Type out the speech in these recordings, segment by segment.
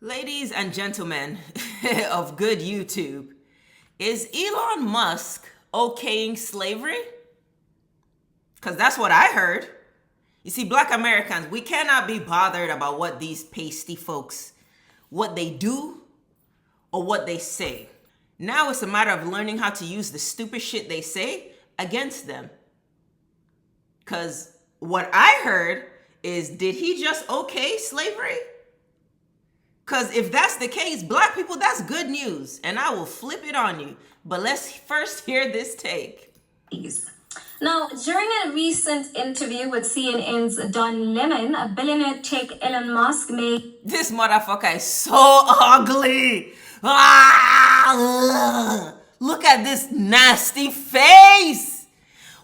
Ladies and gentlemen of good YouTube, is Elon Musk okaying slavery? Because that's what I heard. You see, Black Americans, we cannot be bothered about what these pasty folks, what they do or what they say. Now it's a matter of learning how to use the stupid shit they say against them. Because what I heard is, did he just okay slavery? Because if that's the case, Black people, that's good news. And I will flip it on you. But let's first hear this take. Now, during a recent interview with CNN's Don Lemon, a billionaire tech Elon Musk made... This motherfucker is so ugly. Look at this nasty face.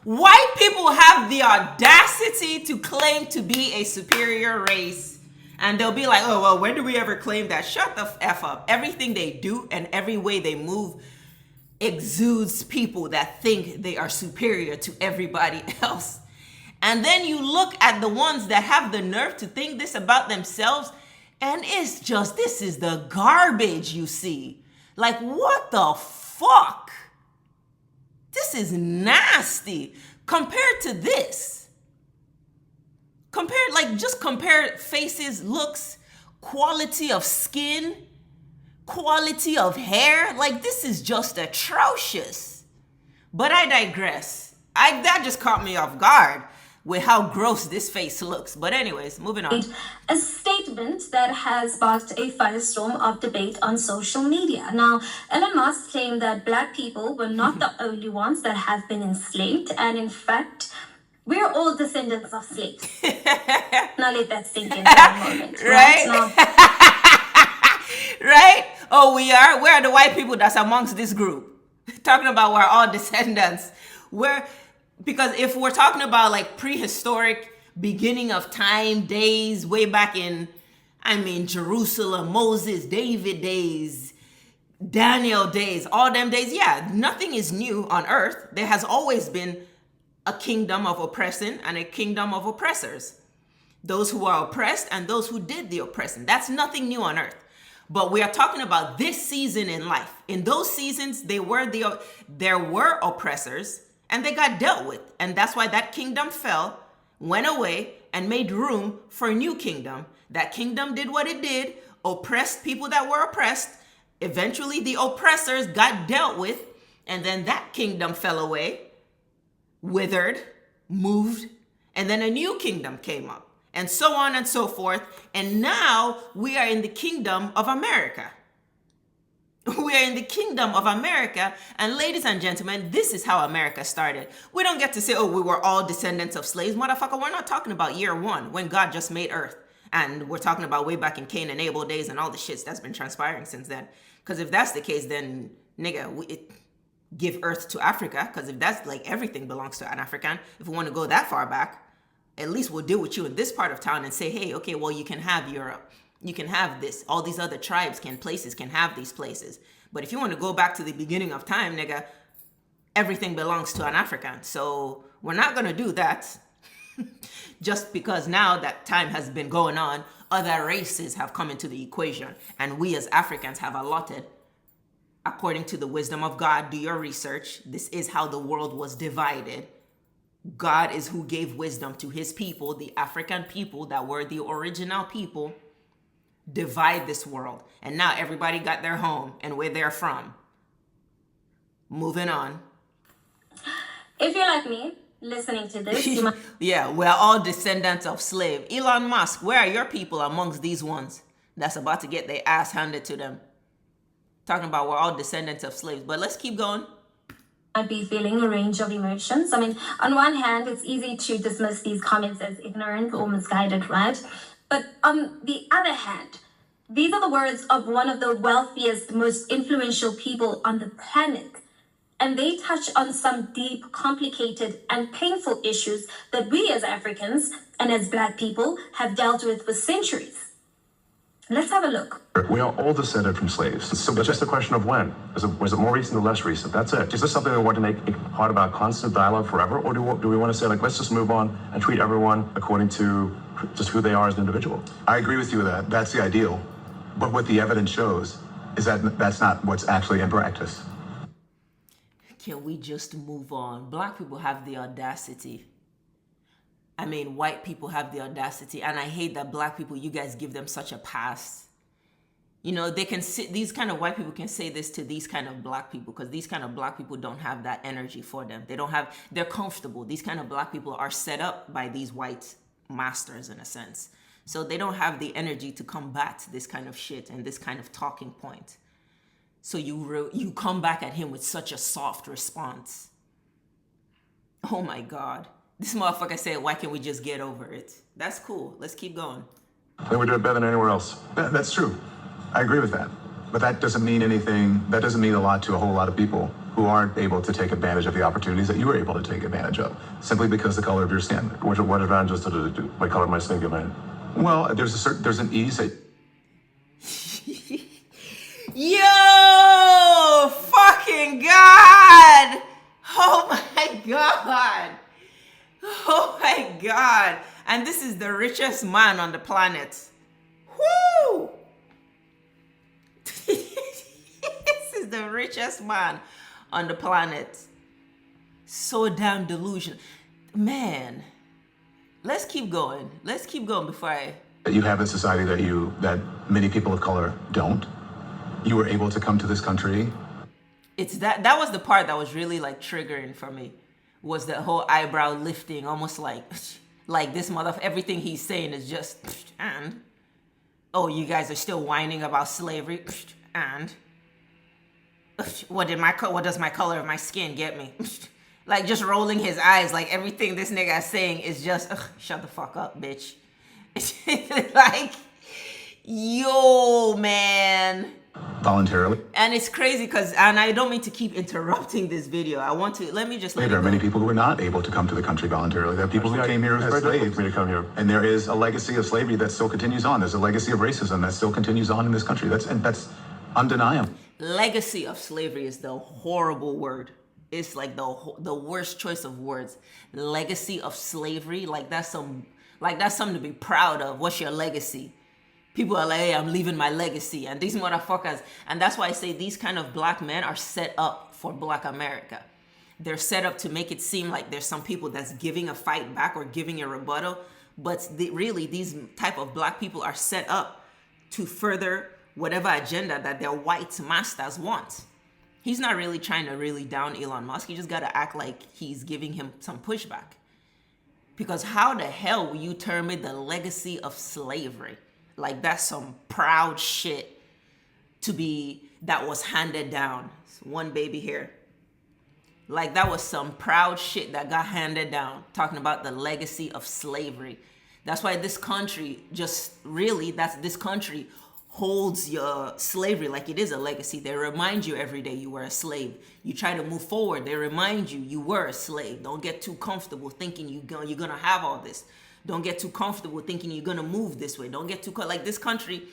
White people have the audacity to claim to be a superior race. And they'll be like, oh, well, when do we ever claim that? Shut the F up. Everything they do and every way they move exudes people that think they are superior to everybody else. And then you look at the ones that have the nerve to think this about themselves, and it's just, this is the garbage you see. Like, what the fuck? This is nasty compared to this. Compare faces, looks, quality of skin, quality of hair. Like, this is just atrocious. But I digress. That just caught me off guard with how gross this face looks. But anyways, moving on. A statement that has sparked a firestorm of debate on social media. Now, Elon Musk claimed that Black people were not the only ones that have been enslaved. And in fact, we're all descendants of slaves. Now let that sink in for a moment. Right? Now, right? Oh, we are? Where are the white people that's amongst this group? Talking about we're all descendants. Because if we're talking about like prehistoric beginning of time days, way back in, Jerusalem, Moses, David days, Daniel days, all them days, yeah, nothing is new on earth. There has always been a kingdom of oppressing and a kingdom of oppressors. Those who are oppressed and those who did the oppressing. That's nothing new on earth. But we are talking about this season in life. In those seasons, there were oppressors and they got dealt with. And that's why that kingdom fell, went away, and made room for a new kingdom. That kingdom did what it did, oppressed people that were oppressed. Eventually, the oppressors got dealt with, and then that kingdom fell away, withered, moved, and then a new kingdom came up, and so on and so forth. And now we are in the kingdom of America. We are in the kingdom of America. And ladies and gentlemen, this is how America started. We don't get to say, oh, we were all descendants of slaves. Motherfucker, we're not talking about year one when God just made earth. And we're talking about way back in Cain and Abel days and all the shits that's been transpiring since then. Because if that's the case, then nigga, give earth to Africa. Because if that's like everything belongs to an African, if we want to go that far back, at least we'll deal with you in this part of town and say, hey, okay, well, you can have Europe. You can have this. All these other tribes can have these places. But if you want to go back to the beginning of time, nigga, everything belongs to an African. So we're not going to do that. Just because now that time has been going on, other races have come into the equation. And we as Africans have allotted, according to the wisdom of God, do your research. This is how the world was divided. God is who gave wisdom to his people, the African people that were the original people. Divide this world. And now everybody got their home and where they're from. Moving on. if you're like me, listening to this, you might... Yeah, we're all descendants of slave. Elon Musk, where are your people amongst these ones that's about to get their ass handed to them? Talking about we're all descendants of slaves. But let's keep going. Might be feeling a range of emotions. I mean, on one hand, it's easy to dismiss these comments as ignorant or misguided, right? But on the other hand, these are the words of one of the wealthiest, most influential people on the planet. And they touch on some deep, complicated, and painful issues that we as Africans and as Black people have dealt with for centuries. Let's have a look. We are all descended from slaves. So it's just a question of when. Was it more recent or less recent? That's it. Is this something we want to make part of our constant dialogue forever? Or do we want to say, like, let's just move on and treat everyone according to just who they are as an individual? I agree with you with that. That's the ideal. But what the evidence shows is that that's not what's actually in practice. Can we just move on? Black people have the audacity. I mean, white people have the audacity. And I hate that black people, you guys give them such a pass. You know, they can sit, these kind of white people can say this to these kind of black people because these kind of black people don't have that energy for them. They're comfortable. These kind of black people are set up by these white masters in a sense. So they don't have the energy to combat this kind of shit and this kind of talking point. So you come back at him with such a soft response. Oh my God. This motherfucker said, why can't we just get over it? That's cool. Let's keep going. Then we do it better than anywhere else. That's true. I agree with that. But that doesn't mean anything. That doesn't mean a lot to a whole lot of people who aren't able to take advantage of the opportunities that you were able to take advantage of, simply because the color of your skin. What advantages did it do? What color of my skin give me? Well, there's an ease that... Yo, fucking God. Oh my God. Oh my God. And this is the richest man on the planet. Woo! This is the richest man on the planet. So damn delusional. Man, let's keep going. Let's keep going before I... that you have in society that many people of color don't. You were able to come to this country. It's that was the part that was really like triggering for me, was the whole eyebrow lifting, almost like this everything he's saying is just, and oh, you guys are still whining about slavery, and what does my color of my skin get me? Like just rolling his eyes, like everything this nigga is saying is just, shut the fuck up, bitch. Like, yo, man. Voluntarily. And it's crazy because, and I don't mean to keep interrupting this video. I want to, let me just let There are many people who were not able to come to the country voluntarily. There are people who came here as slaves. For me to come here. And there is a legacy of slavery that still continues on. There's a legacy of racism that still continues on in this country. That's undeniable. Legacy of slavery is the horrible word. It's like the worst choice of words. Legacy of slavery, like that's something to be proud of. What's your legacy? People are like, hey, I'm leaving my legacy. And these motherfuckers, and that's why I say these kind of black men are set up for Black America. They're set up to make it seem like there's some people that's giving a fight back or giving a rebuttal. But really, these type of black people are set up to further whatever agenda that their white masters want. He's not really trying to really down Elon Musk. You just got to act like he's giving him some pushback. Because how the hell will you term it the legacy of slavery? Like that's some proud shit that was handed down. One baby here. Like that was some proud shit that got handed down. Talking about the legacy of slavery. That's why this country this country holds your slavery like it is a legacy. They remind you every day you were a slave. You try to move forward. They remind you were a slave. Don't get too comfortable thinking you're going to have all this. Don't get too comfortable thinking you're going to move this way. Don't get too, like this country,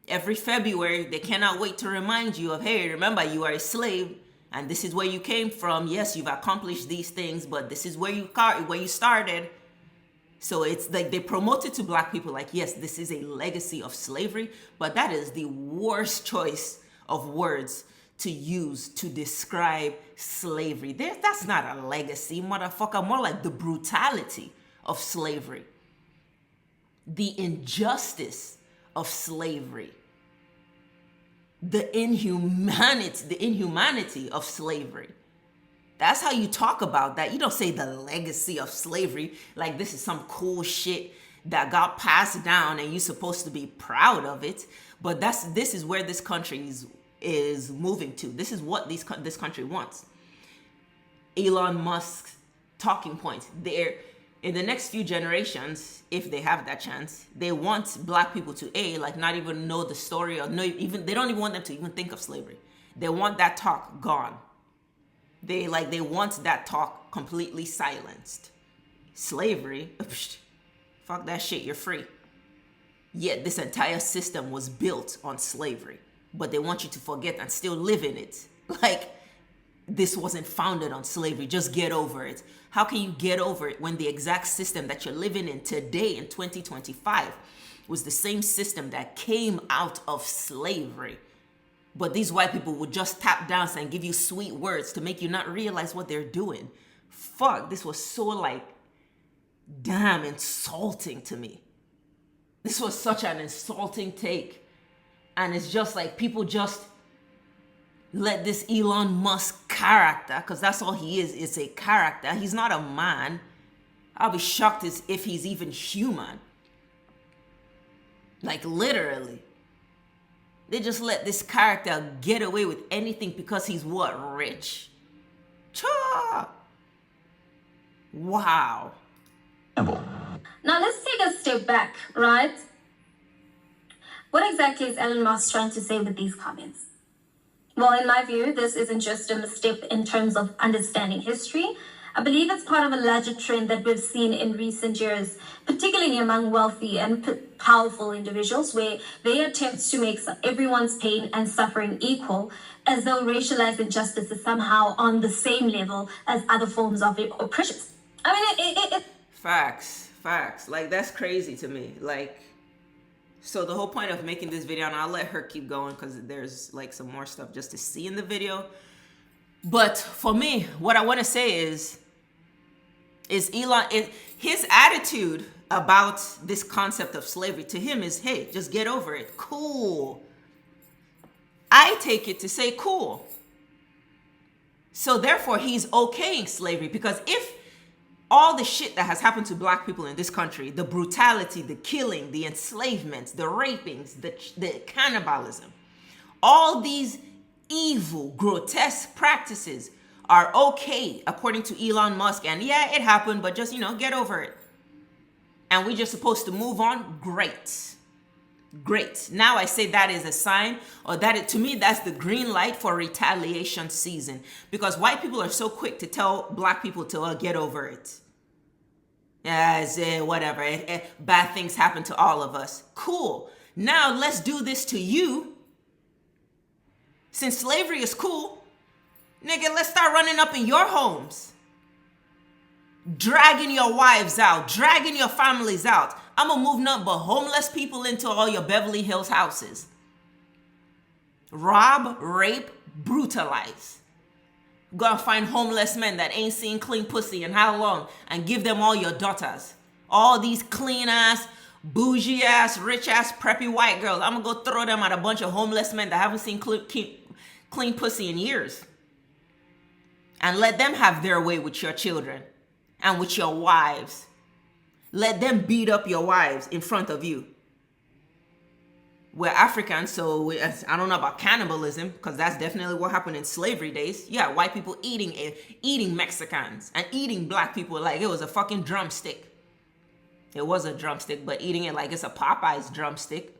every February, they cannot wait to remind you of, hey, remember you are a slave and this is where you came from. Yes, you've accomplished these things, but this is where you started. So it's like they promote it to black people like, yes, this is a legacy of slavery, but that is the worst choice of words to use to describe slavery. That's not a legacy, motherfucker, more like the brutality of slavery. The injustice of slavery, the inhumanity of slavery. That's how you talk about that. You don't say the legacy of slavery like this is some cool shit that got passed down and you're supposed to be proud of it. But this is where this country is moving to. This is what this country wants. Elon Musk's talking points. In the next few generations, if they have that chance, they want black people to not even know the story, or they don't even want them to even think of slavery. They want that talk gone. They want that talk completely silenced. Slavery, fuck that shit, you're free. Yet this entire system was built on slavery, but they want you to forget and still live in it. Like this wasn't founded on slavery. Just get over it. How can you get over it when the exact system that you're living in today in 2025 was the same system that came out of slavery. But these white people would just tap dance and give you sweet words to make you not realize what they're doing. Fuck, this was so like, damn insulting to me. This was such an insulting take. And it's just like people just let this Elon Musk character, because that's all he is, it's a character. He's not a man. I'll be shocked as if he's even human. Like literally. They just let this character get away with anything because he's what? Rich? Cha! Wow. Now let's take a step back, right? What exactly is Elon Musk trying to say with these comments? Well, in my view, this isn't just a misstep in terms of understanding history. I believe it's part of a larger trend that we've seen in recent years, particularly among wealthy and powerful individuals, where they attempt to make everyone's pain and suffering equal, as though racialized injustice is somehow on the same level as other forms of oppression. I mean, Facts. Like, that's crazy to me. Like, so the whole point of making this video, and I'll let her keep going because there's like some more stuff just to see in the video. But for me, what I want to say is Elon, his attitude about this concept of slavery to him is, hey, just get over it. Cool. I take it to say cool. So therefore, he's okaying slavery, because if all the shit that has happened to black people in this country, the brutality, the killing, the enslavements, the rapings, the cannibalism, all these evil, grotesque practices are okay according to Elon Musk. And yeah, it happened, but just, get over it. And we're just supposed to move on. Great. Now I say that is a sign, or to me, that's the green light for retaliation season, because white people are so quick to tell black people to get over it. Whatever. Bad things happen to all of us. Cool. Now let's do this to you. Since slavery is cool, nigga, let's start running up in your homes. Dragging your wives out, dragging your families out. I'm gonna move nothing but homeless people into all your Beverly Hills houses. Rob, rape, brutalize. Go and find homeless men that ain't seen clean pussy in how long, and give them all your daughters. All these clean ass, bougie ass, rich ass, preppy white girls. I'm gonna go throw them at a bunch of homeless men that haven't seen clean pussy in years. And let them have their way with your children and with your wives. Let them beat up your wives in front of you. We're Africans, so I don't know about cannibalism, because that's definitely what happened in slavery days. Yeah, white people eating Mexicans and eating black people like it was a fucking drumstick. It was a drumstick, but eating it like it's a Popeye's drumstick.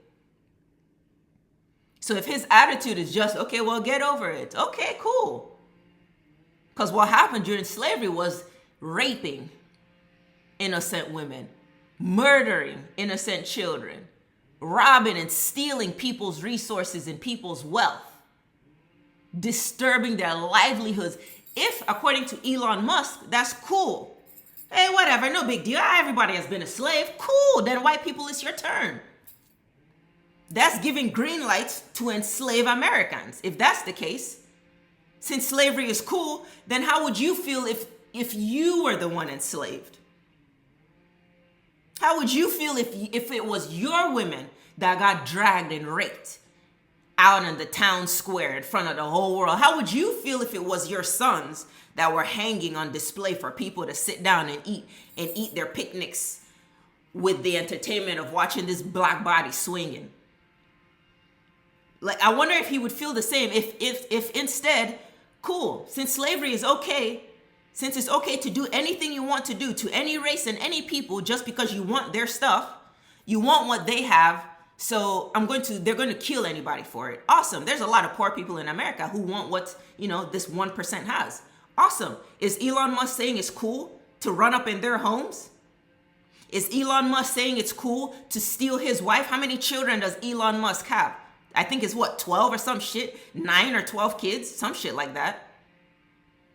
So if his attitude is just, okay, well, get over it. Okay, cool. Because what happened during slavery was raping innocent women, murdering innocent children, robbing and stealing people's resources and people's wealth, disturbing their livelihoods. If, according to Elon Musk, that's cool. Hey, whatever, no big deal. Everybody has been a slave. Cool, then white people, it's your turn. That's giving green lights to enslave Americans. If that's the case, since slavery is cool, then how would you feel if you were the one enslaved? How would you feel if it was your women that got dragged and raped out in the town square in front of the whole world? How would you feel if it was your sons that were hanging on display for people to sit down and eat their picnics with the entertainment of watching this black body swinging? Like, I wonder if he would feel the same if instead, cool, since slavery is okay, since it's okay to do anything you want to do to any race and any people just because you want their stuff, you want what they have, so they're going to kill anybody for it. Awesome. There's a lot of poor people in America who want what, this 1% has. Awesome. Is Elon Musk saying it's cool to run up in their homes? Is Elon Musk saying it's cool to steal his wife? How many children does Elon Musk have? I think it's 12 or some shit, 9 or 12 kids, some shit like that.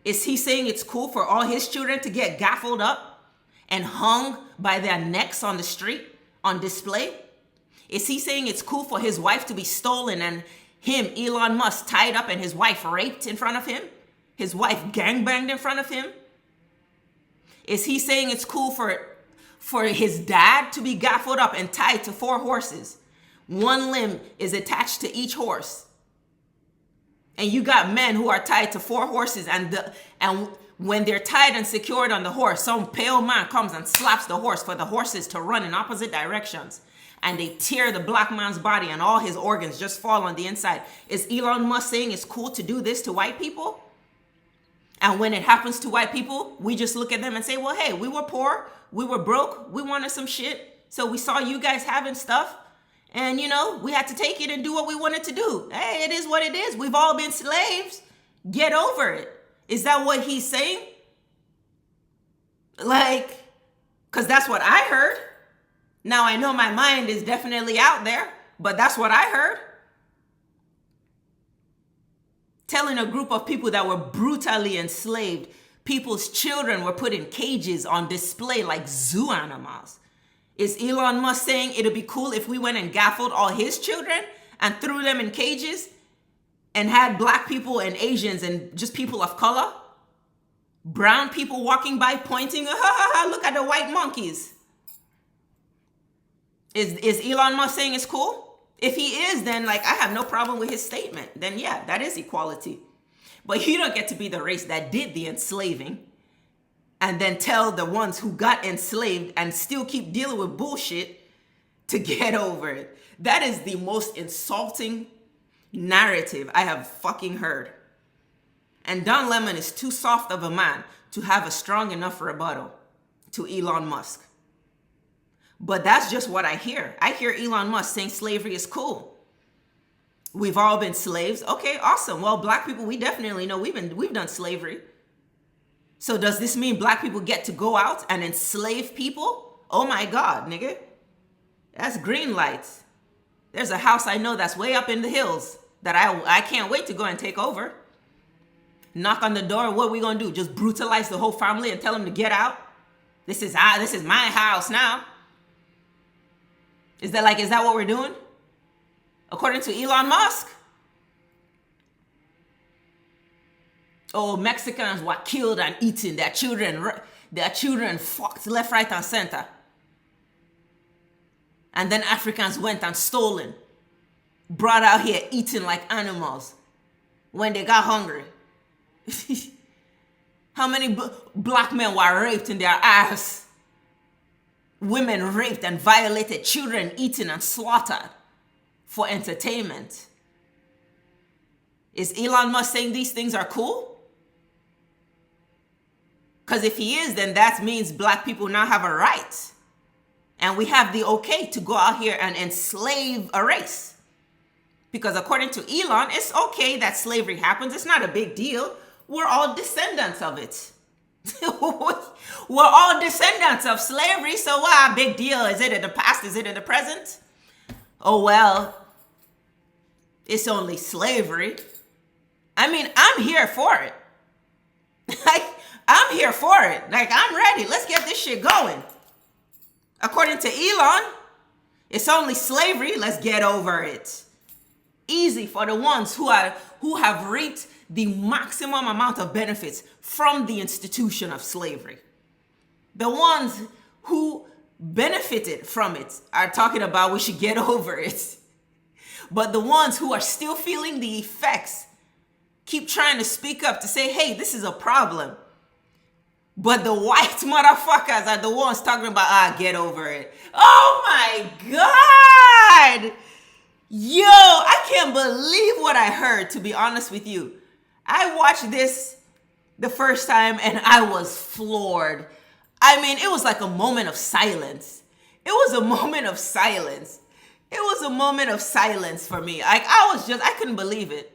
Is he saying it's cool for all his children to get gaffled up and hung by their necks on the street on display? Is he saying it's cool for his wife to be stolen and him, Elon Musk, tied up and his wife raped in front of him? His wife gangbanged in front of him? Is he saying it's cool for his dad to be gaffled up and tied to 4 horses? One limb is attached to each horse. And you got men who are tied to 4 horses, and when they're tied and secured on the horse, some pale man comes and slaps the horse for the horses to run in opposite directions. And they tear the black man's body and all his organs just fall on the inside. Is Elon Musk saying it's cool to do this to white people? And when it happens to white people, we just look at them and say, well, hey, we were poor, we were broke, we wanted some shit. So we saw you guys having stuff. And, we had to take it and do what we wanted to do. Hey, it is what it is. We've all been slaves. Get over it. Is that what he's saying? Because that's what I heard. Now, I know my mind is definitely out there, but that's what I heard. Telling a group of people that were brutally enslaved, people's children were put in cages on display like zoo animals. Is Elon Musk saying it'd be cool if we went and gaffled all his children and threw them in cages and had black people and Asians and just people of color, brown people walking by pointing, look at the white monkeys? Is Elon Musk saying it's cool? If he is, then I have no problem with his statement. Then yeah, that is equality. But you don't get to be the race that did the enslaving and then tell the ones who got enslaved and still keep dealing with bullshit to get over it. That is the most insulting narrative I have fucking heard. And Don Lemon is too soft of a man to have a strong enough rebuttal to Elon Musk. But that's just what I hear. I hear Elon Musk saying slavery is cool. We've all been slaves. Okay, awesome. Well, black people, we definitely know we've done slavery. So does this mean black people get to go out and enslave people? Oh my God, nigga. That's green lights. There's a house I know that's way up in the hills that I can't wait to go and take over. Knock on the door, what are we gonna do? Just brutalize the whole family and tell them to get out? This is my house now. Is that what we're doing? According to Elon Musk? Oh, Mexicans were killed and eaten. Their children fucked left, right, and center. And then Africans went and stolen, brought out here eating like animals when they got hungry. How many black men were raped in their ass? Women raped and violated, children eaten and slaughtered for entertainment. Is Elon Musk saying these things are cool? Because if he is, then that means black people now have a right. And we have the okay to go out here and enslave a race. Because according to Elon, it's okay that slavery happens. It's not a big deal. We're all descendants of it. We're all descendants of slavery, so what big deal? Is it in the past? Is it in the present? Oh, well, it's only slavery. I mean, I'm here for it. I'm here for it. I'm ready. Let's get this shit going. According to Elon, it's only slavery. Let's get over it. Easy for the ones who have reaped the maximum amount of benefits from the institution of slavery. The ones who benefited from it are talking about we should get over it. But the ones who are still feeling the effects keep trying to speak up to say, hey, this is a problem. But the white motherfuckers are the ones talking about, get over it. Oh my God! Yo, I can't believe what I heard, to be honest with you. I watched this the first time and I was floored. I mean, it was like a moment of silence. It was a moment of silence. It was a moment of silence for me. I couldn't believe it.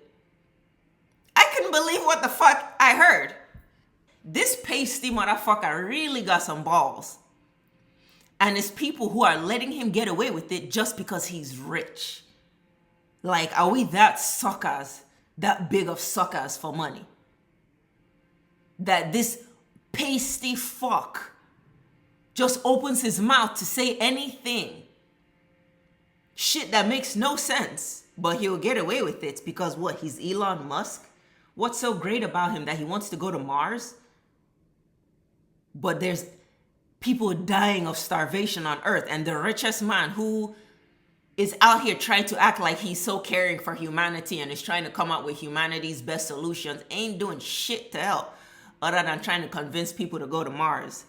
I couldn't believe what the fuck I heard. This pasty motherfucker really got some balls. And it's people who are letting him get away with it just because he's rich. Are we that suckers, that big of suckers for money? That this pasty fuck just opens his mouth to say anything. shit that makes no sense, but he'll get away with it because what? He's Elon Musk? What's so great about him that he wants to go to Mars? But there's people dying of starvation on Earth, and the richest man who is out here trying to act like he's so caring for humanity and is trying to come up with humanity's best solutions ain't doing shit to help other than trying to convince people to go to Mars.